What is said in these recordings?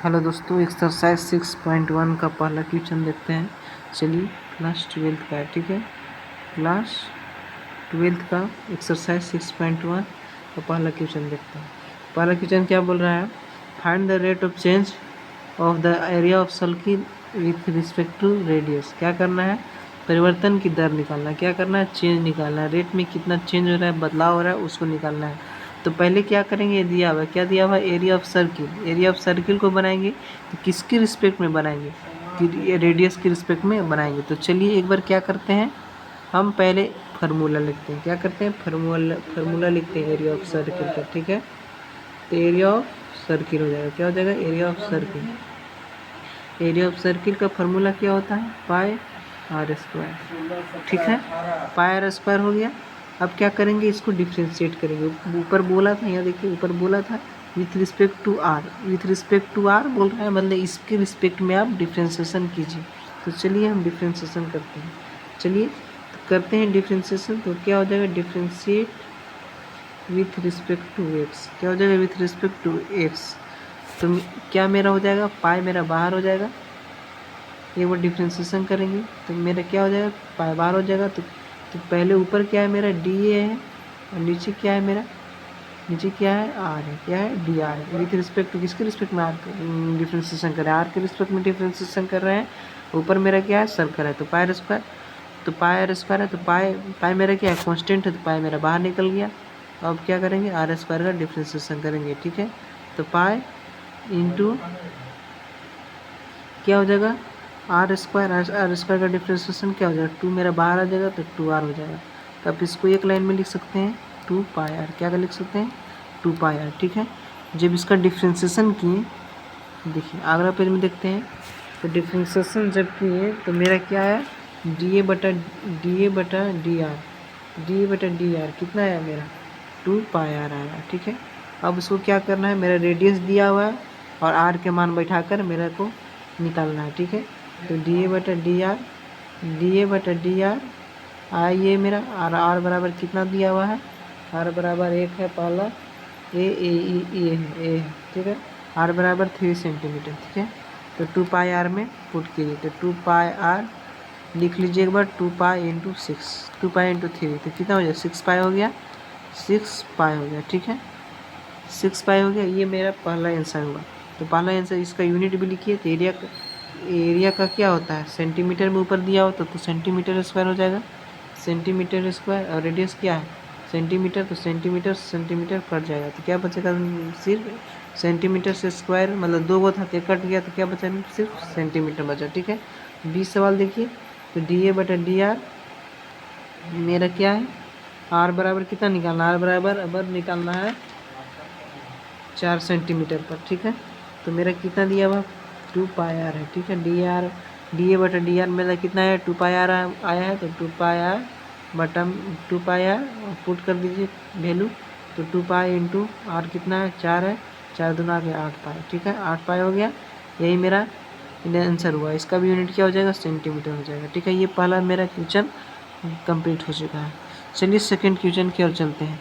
Hello दोस्तों, exercise 6.1 का पहला क्वेश्चन देखते हैं। चलिए, क्लास 12 का है, ठीक है। क्लास 12 का एक्सरसाइज 6.1 का पहला क्वेश्चन देखते हैं। पहला क्वेश्चन क्या बोल रहा है? Find the rate of change of the area of circle with respect to radius. क्या करना है? परिवर्तन की दर निकालना है। क्या करना है? चेंज निकालना है। रेट में कितना चेंज हो रहा है, बदलाव हो रहा है, उसको निकालना है। तो पहले क्या करेंगे? ये दिया हुआ है, क्या दिया हुआ है? Area of circle. Area of circle को बनाएंगे तो किसके रिस्पेक्ट में बनाएंगे? कि रेडियस के रिस्पेक्ट में बनाएंगे। तो चलिए एक बार क्या करते हैं, हम पहले फार्मूला लिखते हैं। क्या करते हैं? फार्मूला लिखते हैं एरिया ऑफ सर्किल का, ठीक है। तो एरिया ऑफ सर्किल हो जाएगा, क्या हो जाएगा? Area of circle. Area of circle का फार्मूला क्या होता है? पाई आर स्क्वायर, ठीक है। पाई आर स्क्वायर हो गया। अब क्या करेंगे? इसको डिफ्रेंशिएट करेंगे। ऊपर बोला था, यहाँ देखिए ऊपर बोला था with respect to r. With respect to r बोल रहा है, मतलब इसके रिस्पेक्ट में आप डिफ्रेंशिएशन कीजिए। तो चलिए हम डिफ्रेंशिएशन करते हैं। चलिए तो करते हैं डिफ्रेंशिएशन। तो क्या हो जाएगा? Differentiate with respect to x. क्या हो जाएगा? With respect to x. तो क्या मेरा हो जाएगा? पाई मेरा बाहर हो जाएगा। एक बार डिफ्रेंशिएशन करेंगे तो मेरा क्या हो जाएगा? पाई बाहर हो जाएगा। तो पहले ऊपर क्या है मेरा? डी ए है, और नीचे क्या है मेरा? नीचे क्या है? आर है। क्या है? डी आर है। विथ रिस्पेक्ट टू किसके रिस्पेक्ट में? आर डिफ्रेंशिएशन कर रहे हैं, आर के रिस्पेक्ट में डिफ्रेंशिएशन कर रहे हैं। ऊपर मेरा क्या है? सर्कल है, तो पाई आर स्क्वायर। तो पाई आर स्क्वायर है, तो पाई मेरा क्या है? कॉन्स्टेंट है, तो पाई मेरा बाहर निकल गया। अब क्या करेंगे? आर स्क्वायर का डिफ्रेंशिएशन करेंगे, ठीक है। तो पाई इंटू क्या हो जाएगा? R square. आर स्क्वायर का डिफ्रेंशिएशन क्या हो जाएगा? 2 मेरा बाहर आ जाएगा, तो 2r हो जाएगा। तो आप इसको एक लाइन में लिख सकते हैं, 2 पाई आर। क्या लिख सकते हैं? 2 पाई आर, ठीक है। जब इसका डिफ्रेंशिएशन किए, देखिए अगला पेज में देखते हैं। तो डिफ्रेंशिएशन जब किए तो मेरा क्या है? डी ए बटा डी आर कितना है मेरा? 2 पाई आर आएगा, ठीक है। अब उसको क्या करना है? मेरा रेडियस दिया हुआ है और आर के मान बैठाकर मेरे को निकालना है, ठीक है। तो डी ए बटा डी आर आइए मेरा आर बराबर कितना दिया हुआ है? आर बराबर 1 है, पहला ए है, ठीक है। आर बराबर 3 सेंटीमीटर, ठीक है। तो 2 पाई आर में पुट कीजिए, तो 2 पाई आर लिख लीजिए एक बार। 2 पाई इंटू 6, 2 पाई इंटू 3, तो कितना हो जाए? 6 पाई हो गया। 6 पाई हो गया, ठीक है। 6 पाई हो गया। ये मेरा पहला आंसर हुआ। तो पहला आंसर, इसका यूनिट भी लिखिए। तो एरिया का क्या होता है? सेंटीमीटर में ऊपर दिया होता तो सेंटीमीटर स्क्वायर हो जाएगा, सेंटीमीटर स्क्वायर। और रेडियस क्या है? सेंटीमीटर, तो सेंटीमीटर कट जाएगा। तो क्या बचेगा? सिर्फ सेंटीमीटर से स्क्वायर, मतलब 2 गो था तो कट गया, तो क्या बचा? सिर्फ सेंटीमीटर बचा, ठीक है। 20 सवाल देखिए। तो डी ए बटा डी आर मेरा क्या है? आर बराबर कितना निकालना? आर बराबर अब निकालना है 4 सेंटीमीटर पर, ठीक है। तो मेरा कितना दिया हुआ? 2 पाई आर है, ठीक है। डी ए बटा डी आर मेरा कितना है? 2 पाई आर आया है, तो 2 पाई आर बटा 2 पाई आर पुट कर दीजिए वैल्यू। तो 2 पाई इंटू आर कितना है? 4 है, 4 दूना आ गया 8 पाई, ठीक है। 8 पाई हो गया। यही मेरा आंसर हुआ। इसका भी यूनिट क्या हो जाएगा? सेंटीमीटर हो जाएगा, ठीक है। ये पहला मेरा क्वेश्चन कंप्लीट हो चुका है। चलिए सेकंड क्वेश्चन की ओर चलते हैं।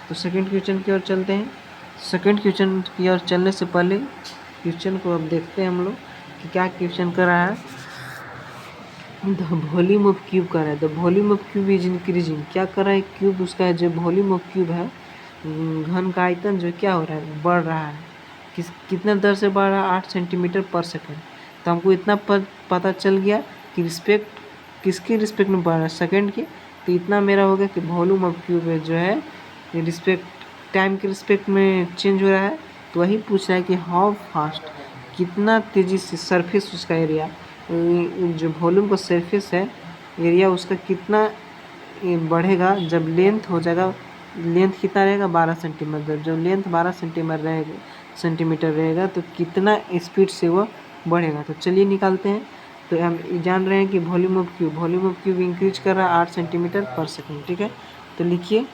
तो सेकंड क्वेश्चन की ओर चलते हैं। सेकंड क्वेश्चन की ओर चलने से पहले क्वेश्चन को अब देखते हैं हम लोग कि क्या क्वेश्चन कर रहा है। द वॉल्यूम ऑफ क्यूब कर रहा है। The volume of cube is increasing. क्या कर रहा है? क्यूब, उसका जो वॉल्यूम ऑफ क्यूब है, घन का आयतन जो क्या हो रहा है? बढ़ रहा है। कितना दर से बढ़ रहा है? 8 सेंटीमीटर पर सेकंड। तो हमको इतना पता चल गया कि किसके रिस्पेक्ट में बढ़ रहा है? सेकंड के। तो इतना मेरा हो गया कि वॉल्यूम ऑफ क्यूब जो है रिस्पेक्ट टाइम के रिस्पेक्ट में चेंज हो रहा है। तो वही पूछ रहा है कि हाउ फास्ट, कितना तेज़ी से सरफेस उसका एरिया, जो वॉल्यूम का सरफेस है एरिया उसका कितना बढ़ेगा जब लेंथ हो जाएगा। लेंथ कितना रहेगा? 12 सेंटीमीटर। जब लेंथ 12 सेंटीमीटर रहेगा तो कितना स्पीड से वो बढ़ेगा। तो चलिए निकालते हैं। तो हम जान रहे हैं कि वॉल्यूम ऑफ क्यूब इंक्रीज कर रहा है 8 सेंटीमीटर पर सेकंड, ठीक है। तो लिखिए।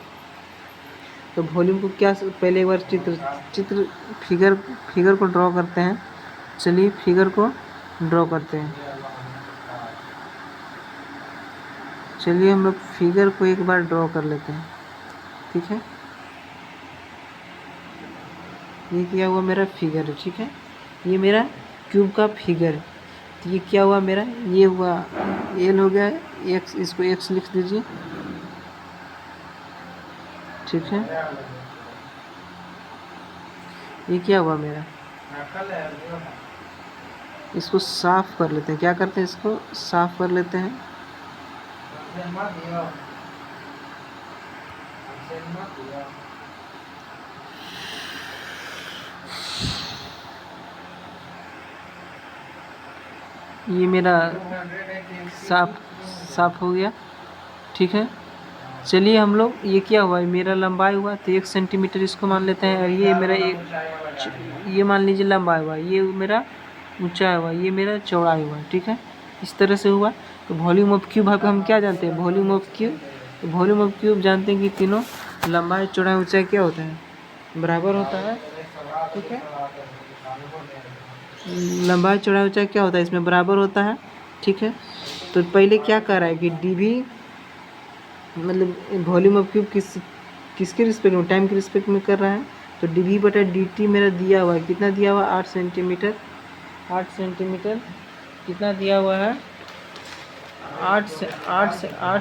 तो वॉल्यूम को क्या, पहले एक बार फिगर को ड्रॉ करते हैं। चलिए फिगर को ड्रॉ करते हैं। चलिए हम लोग फिगर को एक बार ड्रॉ कर लेते हैं, ठीक है। ये किया हुआ मेरा फिगर है, ठीक है। ये मेरा क्यूब का फिगर। तो ये क्या हुआ मेरा, ये हुआ एल हो गया एक्स, इसको एक्स लिख दीजिए, ठीक है। ये क्या हुआ मेरा, इसको साफ कर लेते हैं, क्या करते हैं, इसको साफ कर लेते हैं। ये मेरा साफ साफ हो गया, ठीक है। चलिए हम लोग, ये क्या हुआ, मेरा लंबाई हुआ तो 1 सेंटीमीटर इसको मान लेते हैं, और ये मेरा ये मान लीजिए लंबाई हुआ, ये मेरा ऊंचाई हुआ, ये मेरा चौड़ाई हुआ, ठीक है। इस तरह से हुआ। तो वॉल्यूम ऑफ क्यूब हम क्या जानते हैं, वॉल्यूम ऑफ क्यूब, तो वॉल्यूम ऑफ क्यूब जानते हैं कि तीनों लंबाई चौड़ाई ऊंचाई क्या होता है, बराबर होता है, ठीक है। लंबाई चौड़ाई ऊंचाई क्या होता है, इसमें बराबर होता है, ठीक है। तो पहले क्या कर रहा है कि डी भी मतलब वॉल्यूम ऑफ क्यूब किसके रिस्पेक्ट में, टाइम के रिस्पेक्ट में कर रहा है। तो डी वी बटा डी टी मेरा दिया हुआ है, कितना दिया हुआ है, 8 सेंटीमीटर, 8 सेंटीमीटर कितना दिया हुआ है, 8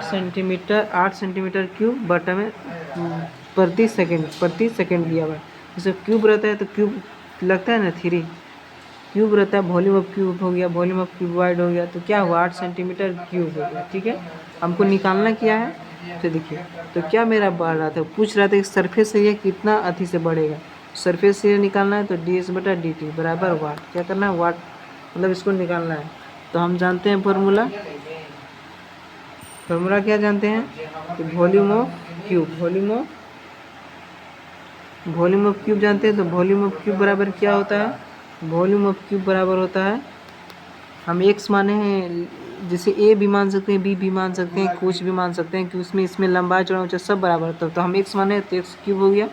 सेंटीमीटर, 8 सेंटीमीटर क्यूब बटा में प्रति सेकंड दिया हुआ है। जैसे क्यूब रहता है तो क्यूब लगता है ना 3, क्यूब रहता है, वॉल्यूम ऑफ क्यूब हो गया, वॉल्यूम ऑफ क्यूब वाइड हो गया, तो क्या हुआ 8 सेंटीमीटर क्यूब हो गया, ठीक है। हमको निकालना क्या है, तो देखिए, तो क्या मेरा बढ़ रहा था, पूछ रहा था कि सरफेस एरिया कितना अति से बढ़ेगा, सरफेस एरिया निकालना है तो डी एस बटा डी टी बराबर वाट, क्या करना है, वाट मतलब इसको निकालना है। तो हम जानते हैं फॉर्मूला क्या जानते हैं, तो volume of cube, volume of cube जानते हैं। तो वॉल्यूम ऑफ क्यूब बराबर क्या होता है, वॉल्यूम ऑफ क्यूब बराबर होता है, हम एक्स माने हैं, जैसे ए भी मान सकते हैं, बी भी मान सकते हैं, कुछ भी मान सकते हैं कि इसमें लंबाई चौड़ाई ऊंचाई सब बराबर होता है। तो हम एक्स माने तो एक्स क्यूब हो गया,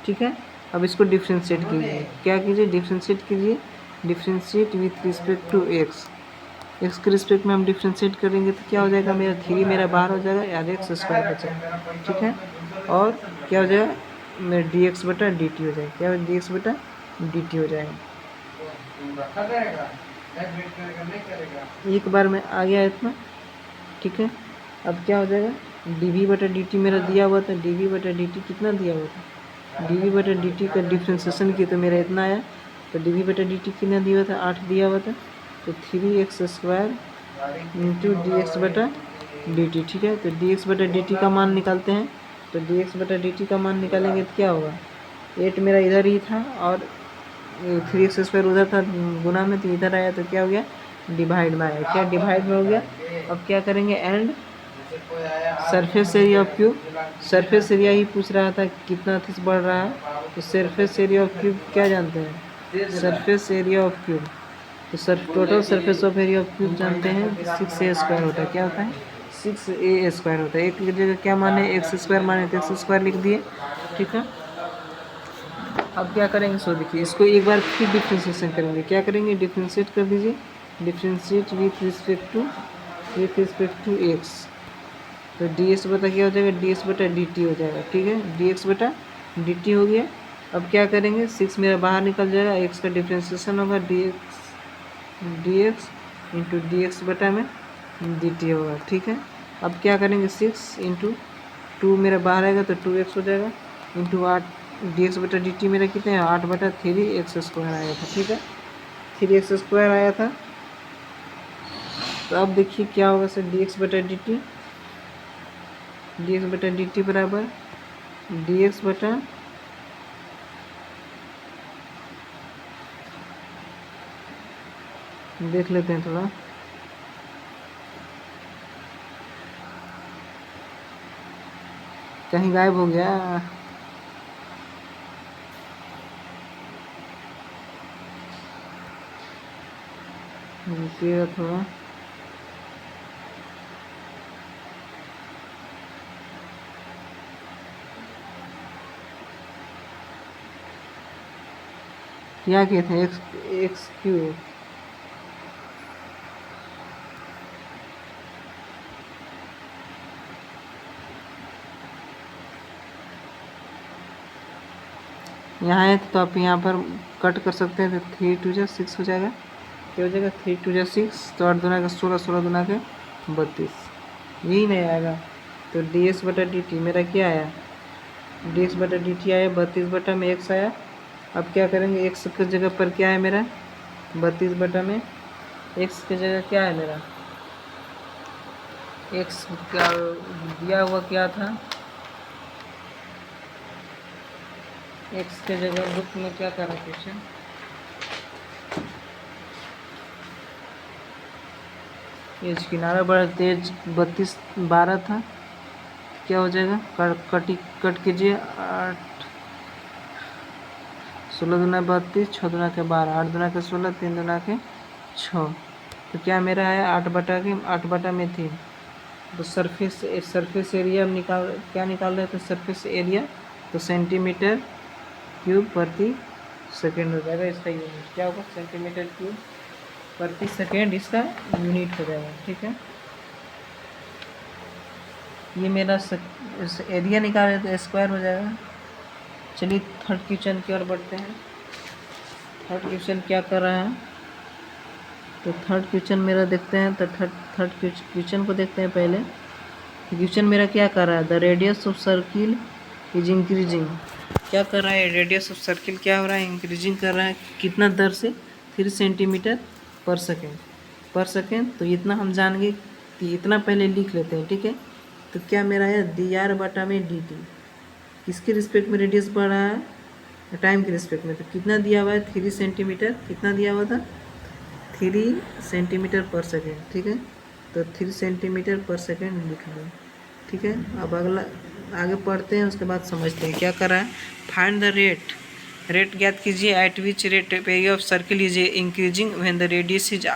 ठीक है। अब इसको डिफ्रेंशिएट कीजिए, क्या कीजिए, डिफ्रेंशिएट कीजिए, differentiate with respect to x, x के रिस्पेक्ट में हम डिफ्रेंशिएट करेंगे तो क्या हो जाएगा, मेरा 3 मेरा बाहर हो जाएगा, यार एक्स स्क्वायर बचेगा, ठीक है। और क्या हो जाएगा, मेरा डी एक्स बटा डी टी हो जाएगा, क्या डी एक्स बटा डी टी हो जाएगा, एक बार में आ गया इतना, ठीक है। अब क्या हो जाएगा, डी वी बटा डी टी मेरा दिया हुआ था, डी वी बटा डी टी कितना दिया हुआ था, डी वी बटा डी टी का डिफ्रेंशिएशन किया तो मेरा इतना आया। तो डी वी बटा डी टी कितना दिया हुआ था, 8 दिया हुआ था, तो 3x square into D x बटा डी टी, ठीक है। तो डी एक्स बटा डी टी का मान निकालते हैं। तो डी एक्स बटा डी टी का मान निकालेंगे तो क्या होगा, 8 मेरा इधर ही था और 3x स्क्वायर उधर था गुना में, तो इधर आया तो क्या हो गया, डिवाइड में आया, क्या डिवाइड में हो गया। अब क्या करेंगे, and surface area of cube, surface area ही पूछ रहा था कितना से बढ़ रहा है, तो सरफेस एरिया ऑफ क्यूब क्या जानते हैं, सरफेस एरिया ऑफ क्यूब, तो total surface of area of cube जानते हैं 6a स्क्वायर होता है, क्या होता है, 6a स्क्वायर होता है। एक जगह क्या माने, एक्स स्क्वायर माने तो एक्स स्क्वायर लिख दिए, ठीक है। अब क्या करेंगे, सो देखिए, इसको एक बार फिर डिफ्रेंशिएशन करेंगे, क्या करेंगे, डिफ्रेंशिएट कर दीजिए, differentiate with respect to x, तो डी एक्स बटा क्या हो जाएगा, डी एक्स बटा डी टी हो जाएगा, ठीक है, डी एक्स बटा डी टी हो गया। अब क्या करेंगे, 6 मेरा बाहर निकल जाएगा, एक्स का डिफ्रेंशिएशन होगा D x into D x बटा में डी टी होगा, ठीक है। अब क्या करेंगे, 6 इंटू 2 मेरा बाहर आएगा तो 2x हो जाएगा, इंटू 8 डी एक्स बटा डी टी मेरा कितना है, 8 बटा 3x स्क्वायर आया था, ठीक है, 3x स्क्वायर आया था। तो अब देखिए क्या होगा सर, डी एक्स बटा डी टी, डी एक्स बटा डी टी बराबर डी एक्स बटा देख लेते हैं थोड़ा, कहीं गायब हो गया, रुकिएगा थोड़ा, क्या किए थे, एक्स क्यूब, यहाँ है तो आप यहाँ पर कट कर सकते हैं, तो 3 2 6 हो जाएगा। क्या हो जाएगा 3 2 6, तो 8 दूना का 16, 16 दूना के 32, यही नहीं आएगा। तो ds बटा dt मेरा क्या आया, ds बटा dt आया 32 बटा में x आया। अब क्या करेंगे, x की जगह पर क्या है मेरा, 32 बटा में x की जगह क्या है मेरा, x क्या दिया हुआ क्या था, x के जगह बुक में क्या करा क्वेश्चन, ये किनारा बड़ा तेज 32 12 था, क्या हो जाएगा, कट कीजिए, 8 16 दूना 32, 6 दूना के 12, 8 दूना के 16, 3 दूना के 6, तो क्या मेरा है 8 बटा में 3। तो सरफेस एरिया क्या निकाल रहे थे, सरफेस एरिया, तो सेंटीमीटर क्यूब प्रति सेकेंड हो जाएगा। इसका यूनिट क्या होगा, सेंटीमीटर क्यूब प्रति सेकेंड इसका यूनिट हो जाएगा। ठीक है, ये मेरा एरिया निकाल रहे तो स्क्वायर हो जाएगा। चलिए थर्ड क्वेश्चन की ओर बढ़ते हैं। थर्ड क्वेश्चन क्या कर रहा है, तो थर्ड क्वेश्चन मेरा देखते हैं। तो थर्ड क्वेश्चन को देखते हैं पहले। क्वेश्चन मेरा क्या कर रहा है, the radius of circle is increasing. क्या कर रहा है, रेडियस ऑफ सर्किल क्या हो रहा है, इंक्रीजिंग कर रहा है, कितना दर से, 3 सेंटीमीटर पर सेकेंड। तो इतना हम जान गए, इतना पहले लिख लेते हैं। ठीक है, तो क्या मेरा है dr बटा में dt, किसके रिस्पेक्ट में रेडियस बढ़ रहा है, टाइम के रिस्पेक्ट में। तो कितना दिया हुआ है 3 सेंटीमीटर, कितना दिया हुआ था 3 सेंटीमीटर पर सेकेंड। ठीक है, तो 3 सेंटीमीटर पर सेकेंड लिख लो। ठीक है, अब अगला आगे पढ़ते हैं, उसके बाद समझते हैं क्या कर रहा है। फाइंड द रेट ज्ञात कीजिए eight which rate area of circle is increasing when the radius is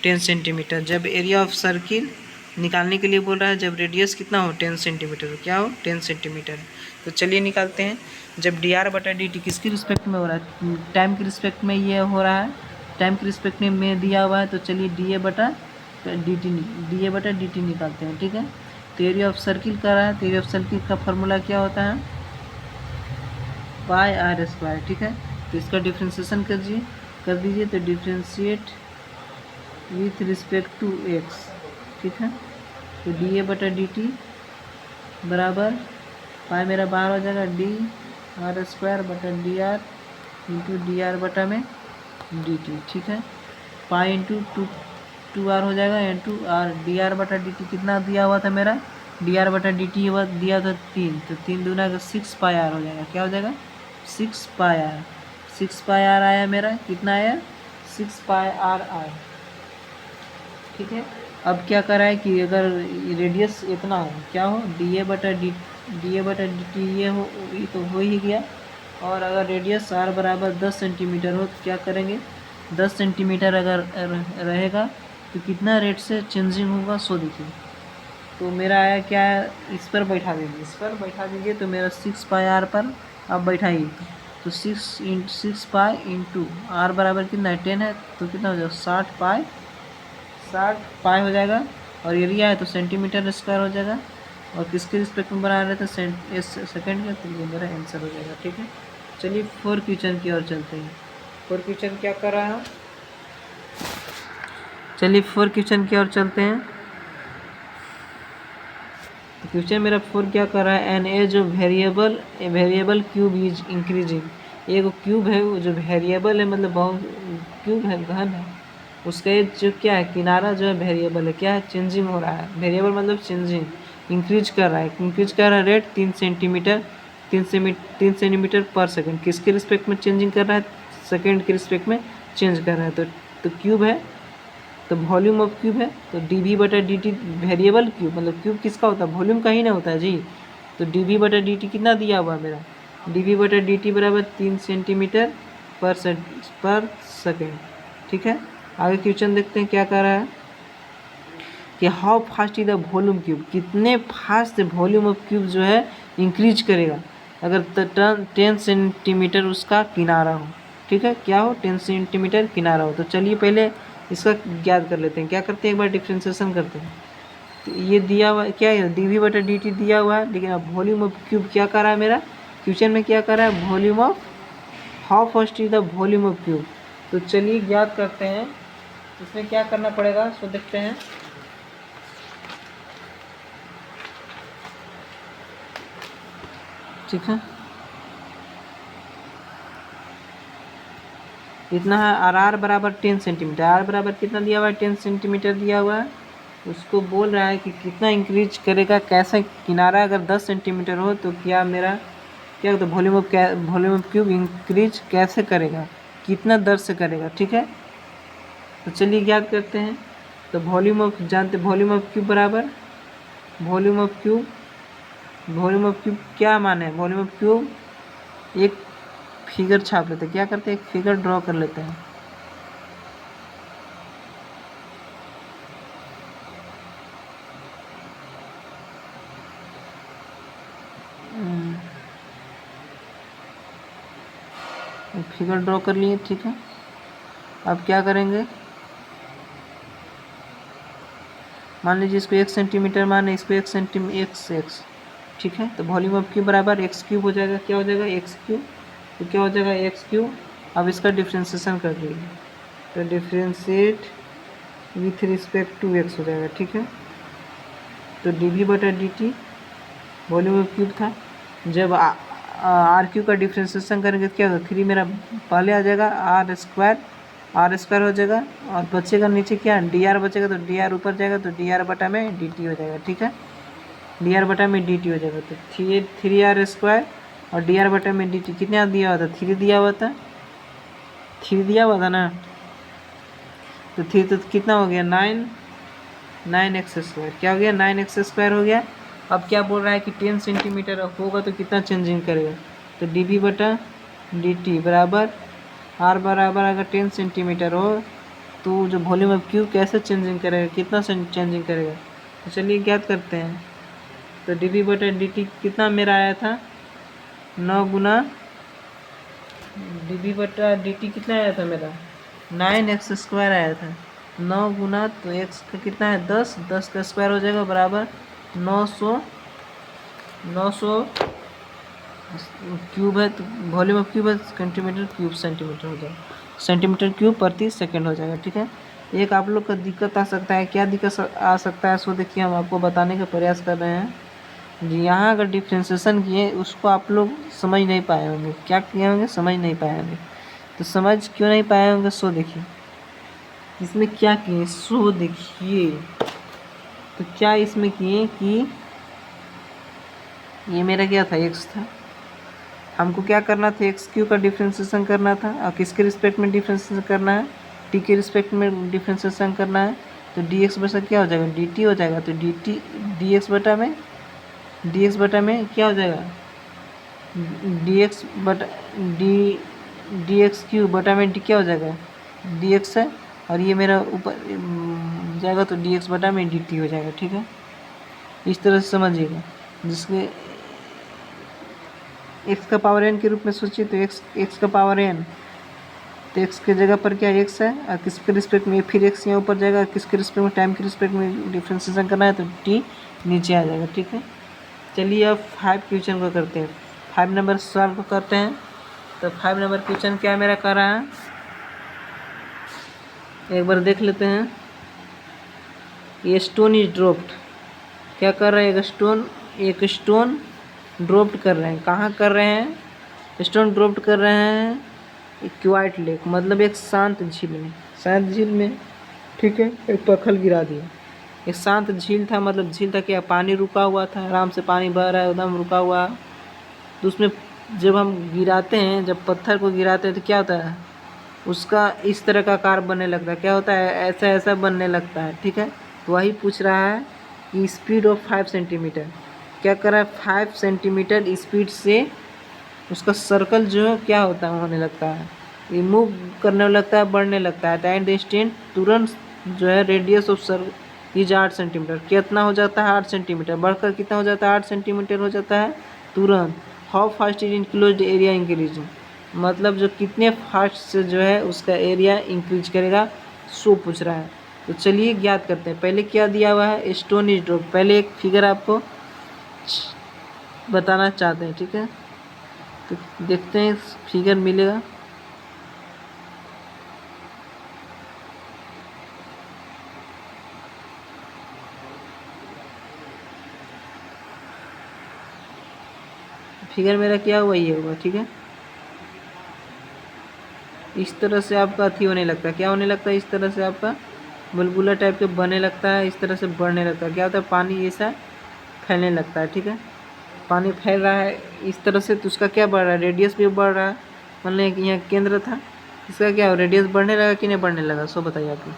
10 centimetre. जब एरिया ऑफ सर्किल निकालने के लिए बोल रहा है, जब रेडियस कितना हो 10 सेंटीमीटर, क्या हो 10 सेंटीमीटर। तो चलिए निकालते हैं। जब dr बटा dt किसके रिस्पेक्ट में हो रहा है, टाइम के रिस्पेक्ट में ये हो रहा है, टाइम के रिस्पेक्ट में दिया हुआ है, तो चलिए dA बटा dt निकालते हैं। ठीक है, तो एरिया ऑफ सर्किल कर रहा है, तो एरिया ऑफ सर्किल का फॉर्मूला क्या होता है, पाई r स्क्वायर। ठीक है, तो इसका डिफ्रेंशिएशन कर दीजिए, तो differentiate with respect to x। ठीक है, तो dA बटा dt बराबर पाई मेरा बाहर हो जाएगा, dr स्क्वायर बटा dr इंटू dr बटा में dt। ठीक है, पाई इंटू 2r हो जाएगा इंटू r, dr बटा dt कितना दिया हुआ था मेरा, dr बटा dt दिया था 3, तो 3 दूना का 6 पाई r हो जाएगा। क्या हो जाएगा 6 पाई r, 6 पाई r आया मेरा, कितना आया 6 पाई r आया। ठीक है, अब क्या करा है कि अगर रेडियस इतना हो, क्या हो dA बटा dt ये हो, ये तो हो ही गया। और अगर रेडियस r बराबर 10 सेंटीमीटर हो, तो क्या करेंगे 10 सेंटीमीटर अगर रहेगा तो कितना रेट से चेंजिंग होगा, सो देखिए। तो मेरा आया क्या है, इस पर बैठा दीजिए, तो मेरा 6 पाई r पर आप बैठाइए, तो 6 पाई इंटू r बराबर कितना है 10 है, तो कितना हो जाएगा 60 पाई हो जाएगा। और एरिया है तो सेंटीमीटर स्क्वायर हो जाएगा, और किसके रिस्पेक्ट में बना रहे थे सेकेंड का, तो ये मेरा आंसर हो जाएगा। ठीक है, चलिए 4 क्वेश्चन की ओर चलते हैं। 4 क्वेश्चन क्या कर रहा है, चलिए 4 क्वेश्चन की ओर चलते हैं। तो क्वेश्चन मेरा 4 क्या कर रहा है, एन ए जो वेरिएबल क्यूब इज इंक्रीजिंग। एक क्यूब है वो जो वेरिएबल है, मतलब बहुत क्यूब है, घन है, उसका ये जो क्या है किनारा जो है वेरिएबल है, क्या है चेंजिंग हो रहा है, वेरिएबल मतलब चेंजिंग, इंक्रीज कर रहा है रेट 3 सेंटीमीटर पर सेकेंड। किसके रिस्पेक्ट में चेंजिंग कर रहा है, सेकेंड के रिस्पेक्ट में चेंज कर रहा है। तो क्यूब है, तो वॉल्यूम ऑफ क्यूब है, तो dV बटा dt वेरिएबल क्यूब, मतलब क्यूब किसका होता है, वॉल्यूम का ही ना होता है जी। तो dV बटा dt कितना दिया हुआ मेरा, dV बटा dt बराबर 3 सेंटीमीटर पर सेकेंड। ठीक है, आगे क्वेश्चन देखते हैं क्या कर रहा है कि how fast is the volume cube, कितने फास्ट वॉल्यूम ऑफ क्यूब जो है इंक्रीज करेगा अगर 10 सेंटीमीटर उसका किनारा हो। ठीक है, क्या हो 10 सेंटीमीटर किनारा हो। तो चलिए पहले इसका ज्ञात कर लेते हैं, क्या करते हैं एक बार डिफ्रेंशिएशन करते हैं। तो ये दिया हुआ क्या है dV बटा dt दिया हुआ है, लेकिन अब वॉल्यूम ऑफ क्यूब क्या कर रहा है मेरा क्वेश्चन में क्या कर रहा है, volume of, how fast is the volume of cube. तो चलिए ज्ञात करते हैं, इसमें क्या करना पड़ेगा सो देखते हैं। ठीक है, इतना है, आर बराबर 10 सेंटीमीटर। आर बराबर कितना दिया हुआ है, 10 सेंटीमीटर दिया हुआ है। उसको बोल रहा है कि कितना इंक्रीज करेगा, कैसे, किनारा अगर 10 सेंटीमीटर हो तो क्या मेरा क्या, तो वॉल्यूम ऑफ क्यूब इंक्रीज कैसे करेगा, कितना दर से करेगा। ठीक है, तो चलिए याद करते हैं। तो वॉल्यूम ऑफ जानते, वॉल्यूम ऑफ क्यूब बराबर वॉल्यूम ऑफ क्यूब क्या माने, वॉल्यूम ऑफ क्यूब एक फिगर छाप लेते हैं, क्या करते हैं, एक फिगर ड्रॉ कर लेते हैं। एक फिगर ड्रॉ कर लिए। ठीक है, अब क्या करेंगे, मान लीजिए इसको 1 सेंटीमीटर माने, इसको 1 सेंटीमीटर एक्स। ठीक है, तो वॉल्यूम ऑफ क्यूब बराबर एक्स क्यूब हो जाएगा। क्या हो जाएगा, एक्स क्यूब। तो क्या हो जाएगा, एक्स क्यूब। अब इसका डिफ्रेंशिएशन कर लीजिए, तो differentiate with respect to x हो जाएगा। ठीक है, तो डी बटा d t volume of cube था। जब आर क्यूब का डिफ्रेंशिएशन करेंगे तो क्या होगा, 3 मेरा पहले आ जाएगा, आर स्क्वायर हो जाएगा, और बचेगा नीचे क्या, डी आर बचेगा, तो डी आर ऊपर जाएगा, तो डी आर बटा में डी टी हो जाएगा। ठीक है, डी आर बटा में डी टी हो जाएगा, तो 3r स्क्वायर और डी आर बटा में डी टी कितना दिया हुआ था, 3 दिया हुआ था, 3 दिया हुआ था ना, तो 3 तो कितना हो गया, 9x स्क्वायर। क्या हो गया, 9x स्क्वायर हो गया। अब क्या बोल रहा है कि 10 सेंटीमीटर होगा तो कितना चेंजिंग करेगा, तो डी बी बटा डी टी बराबर आर बराबर अगर 10 सेंटीमीटर हो तो जो वॉल्यूम ऑफ क्यूब कैसे चेंजिंग करेगा, कितना चेंजिंग करेगा। तो चलिए ज्ञात करते हैं। तो डी बी बटा डी टी कितना मेरा आया था, 9 गुना डी बी बटा डी टी कितना आया था मेरा, 9x स्क्वायर आया था। 9 गुना तो x का कितना है, 10 का स्क्वायर हो जाएगा बराबर 900 क्यूब है, तो वॉल्यूम ऑफ क्यूब है सेंटीमीटर क्यूब सेंटीमीटर हो जाएगा, सेंटीमीटर क्यूब प्रति सेकंड हो जाएगा। ठीक है, एक आप लोग का दिक्कत आ सकता है, क्या दिक्कत आ सकता है सो देखिए, हम आपको बताने का प्रयास कर रहे हैं। जी, यहाँ अगर डिफ्रेंशिएशन किए उसको आप लोग समझ नहीं पाए होंगे, क्या किए होंगे, समझ नहीं पाए होंगे। तो समझ क्यों नहीं पाए होंगे सो देखिए, इसमें क्या किए सो देखिए। तो क्या इसमें किए कि ये मेरा क्या था, एक्स था, हमको क्या करना था, एक्स क्यू का डिफ्रेंशिएशन करना था, और किसके रिस्पेक्ट में डिफ्रेंशिएशन करना है, टी के रिस्पेक्ट में डिफ्रेंशिएशन करना है। तो डी एक्स बटा क्या हो जाएगा, डी टी हो जाएगा। तो डी एक्स बटा में क्या हो जाएगा, डी एक्स क्यू बटा में डी क्या हो जाएगा, डी एक्स है, और ये मेरा ऊपर जाएगा तो डी एक्स बटा में डी टी हो जाएगा। ठीक है, इस तरह से समझिएगा, जिसके एक्स का पावर एन के रूप में सोचिए, तो एक्स का पावर एन, तो एक्स के जगह पर क्या एक्स है, और किसके रिस्पेक्ट में फिर एक्स यहाँ ऊपर जाएगा, किसके रिस्पेक्ट में, टाइम के रिस्पेक्ट में डिफ्रेंशिएशन करना है तो टी नीचे आ जाएगा। ठीक है, चलिए अब 5 क्वेश्चन को करते हैं, 5 नंबर सवाल को करते हैं। तो 5 नंबर क्वेश्चन क्या मेरा कर रहा है, एक बार देख लेते हैं। ये स्टोन इज ड्रॉप्ड, क्या कर रहे हैं, एक स्टोन ड्रॉप्ड कर रहे हैं, कहाँ कर रहे हैं, स्टोन ड्रॉप्ड कर रहे हैं क्वाइट लेक, मतलब एक शांत झील में। ठीक है, एक पत्थर गिरा दिया, एक शांत झील था, मतलब झील था क्या, पानी रुका हुआ था, आराम से पानी बह रहा है, एकदम रुका हुआ। तो उसमें जब हम गिराते हैं, जब पत्थर को गिराते हैं तो क्या होता है, उसका इस तरह का आकार बनने लगता है, क्या होता है, ऐसा बनने लगता है। ठीक है, तो वही पूछ रहा है कि स्पीड ऑफ 5 सेंटीमीटर, क्या कर रहा है, 5 सेंटीमीटर स्पीड से उसका सर्कल जो है क्या होता है, होने लगता है, ये मूव करने लगता है, बढ़ने लगता है। एट द इंस्टेंट तुरंत जो है radius of circle is 8 centimetre, कितना हो जाता है, 8 सेंटीमीटर, बढ़कर कितना हो जाता है, 8 सेंटीमीटर हो जाता है तुरंत। How fast is enclosed area increasing, मतलब जो कितने फास्ट से जो है उसका एरिया इंक्रीज करेगा सो पूछ रहा है। तो चलिए ज्ञात करते हैं। पहले क्या दिया हुआ है, स्टोन इज ड्रॉप, पहले एक फिगर आपको बताना चाहते हैं। ठीक है, तो देखते हैं फिगर मिलेगा। फिगर मेरा क्या हुआ, ये हुआ, ठीक है। इस तरह से आपका अथी होने लगता है, क्या होने लगता है, इस तरह से आपका बुलबुला टाइप के बनने लगता है, इस तरह से बढ़ने लगता है। क्या होता है, पानी ऐसा फैलने लगता है, ठीक है। पानी फैल रहा है इस तरह से, तो उसका क्या बढ़ रहा है, रेडियस भी बढ़ रहा है। मान लें कि यहाँ केंद्र था, इसका क्या हो, रेडियस बढ़ने लगा कि नहीं बढ़ने लगा, सो बताइए आप लोग।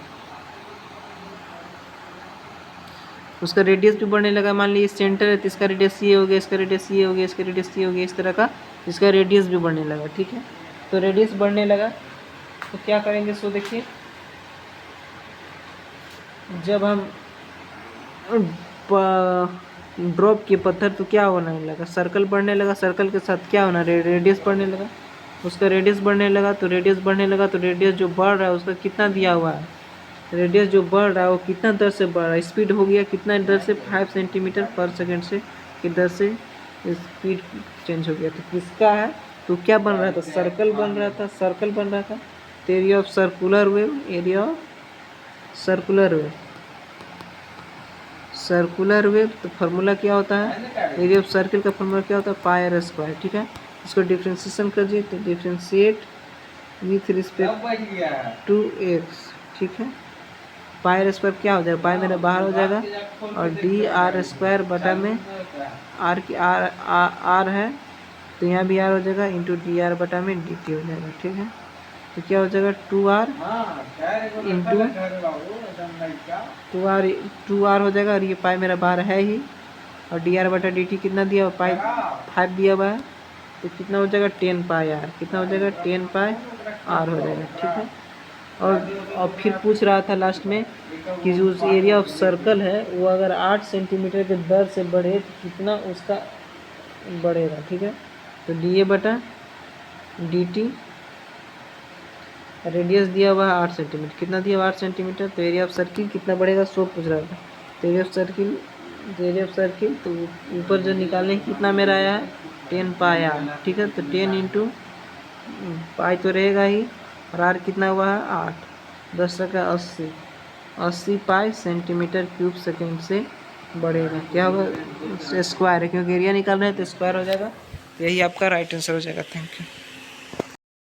उसका रेडियस भी बढ़ने लगा। मान लीजिए सेंटर है तो इसका रेडियस ये हो गया, इसका रेडियस ये हो गया, इसका रेडियस ये हो गया, इस तरह का इसका रेडियस भी बढ़ने लगा, ठीक है। तो रेडियस बढ़ने लगा तो क्या करेंगे, सो देखिए, जब हम ड्रॉप किए पत्थर तो क्या होने लगा, सर्कल बढ़ने लगा, सर्कल के साथ क्या होना, रेडियस बढ़ने लगा। उसका रेडियस बढ़ने लगा तो रेडियस बढ़ने लगा तो रेडियस जो बढ़ रहा है उसका कितना दिया हुआ है, रेडियस जो बढ़ रहा है वो कितना दर से बढ़ रहा है, स्पीड हो गया कितना दर से, 5 सेंटीमीटर पर सेकेंड से की दर से स्पीड चेंज हो गया। तो किसका है, तो क्या बन रहा था, सर्कल बन रहा था, सर्कल बन रहा था। तो area of circular wave, area of circular wave, circular wave, तो फार्मूला क्या होता है, एरिया ऑफ सर्कल का फार्मूला क्या होता है, पाई आर स्क्वायर, ठीक है। इसको डिफ्रेंशिएशन कर दिए तो differentiate with respect to x, ठीक है। पाई आर स्क्वायर क्या हो जाएगा, पाई मेरा बाहर हो जाएगा और डी आर स्क्वायर बटा में आर की आर है तो यहाँ भी आर हो जाएगा इंटू डी आर बटा में डी टी हो जाएगा, ठीक है। तो क्या हो जाएगा 2r इंटू 2r हो जाएगा, और ये पाई मेरा बाहर है ही, और डी आर बटा डी टी कितना दिया हुआ, पाई 5 दिया हुआ है, तो कितना हो जाएगा 10 पाई आर, कितना हो जाएगा 10 पाई आर हो जाएगा, ठीक है। और फिर पूछ रहा था लास्ट में कि जो एरिया ऑफ सर्कल है वो अगर 8 सेंटीमीटर के दर से बढ़े तो कितना उसका बढ़ेगा, ठीक है। तो डी ए बटा डी टी, रेडियस दिया हुआ है 8 सेंटीमीटर, कितना दिया हुआ 8 सेंटीमीटर, तो एरिया ऑफ सर्किल कितना बढ़ेगा, सो पूछ रहा था। तो एरिया ऑफ सर्किल तो ऊपर जो निकालने कितना मेरा आया है 10 पाई आर, ठीक है। तो 10 इंटू पाई तो रहेगा ही, और आर कितना हुआ है 8, 10 का 80 पाई सेंटीमीटर क्यूब सेकेंड से बढ़ेगा। क्या होगा, स्क्वायर है, क्योंकि एरिया निकालना है तो स्क्वायर हो जाएगा। यही आपका राइट आंसर हो जाएगा। Thank you.